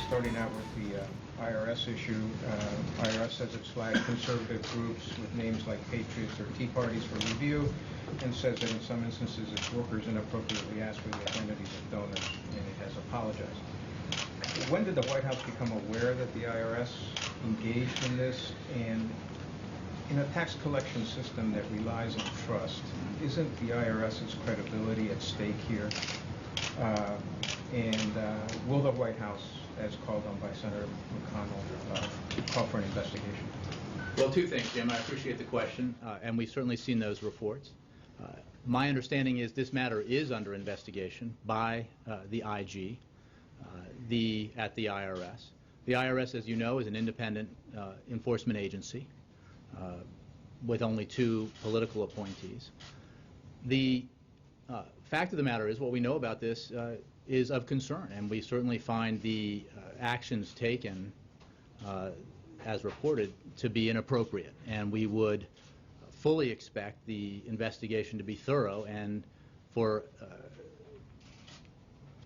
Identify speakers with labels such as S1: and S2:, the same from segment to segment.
S1: starting out with the I.R.S. issue. I.R.S. says it's flagged conservative groups with names like Patriots or Teaparties for review, and says that in some instances its workers inappropriately ask for the identities of donors, and it has apologized. When did the White House become aware that the I.R.S. engaged in this? And in a tax collection system that relies on trust, isn't the I.R.S.'s credibility at stake here? Will the White House, as called on by Senator McConnell, call for an investigation?
S2: Well, two things, Jim. I appreciate the question, and we've certainly seen those reports. My understanding is this matter is under investigation by the IG at the I.R.S. The I.R.S., as you know, is an independent enforcement agency with only 2 political appointees. The fact of the matter is what we know about this is of concern, and we certainly find the actions taken as reported to be inappropriate, and we would fully expect the investigation to be thorough and for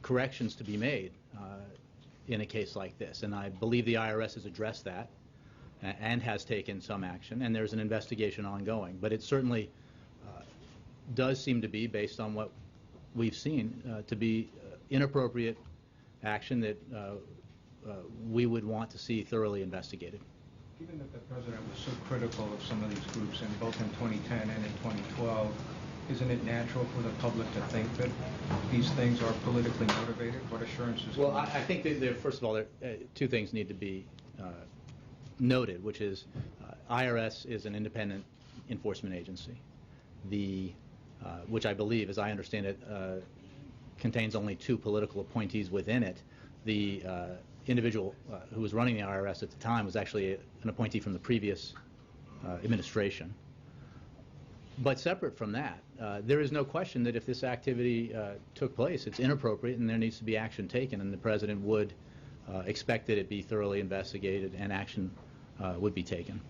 S2: corrections to be made in a case like this. And I believe the I.R.S. has addressed that and has taken some action, and there's an investigation ongoing. But it certainly does seem to be, based on what we've seen, to be inappropriate action that we would want to see thoroughly investigated.
S1: Given that the President was so critical of some of these groups, and both in 2010 and in 2012, isn't it natural for the public to think that these things are politically motivated? What assurances?
S2: Well, I think that first of all, two things need to be noted, which is I.R.S. is an independent enforcement agency, which I believe, as I understand it, contains only 2 political appointees within it. The individual who was running the I.R.S. at the time was actually an appointee from the previous administration. But separate from that, there is no question that if this activity took place, it's inappropriate and there needs to be action taken, and the President would expect that it be thoroughly investigated and action would be taken.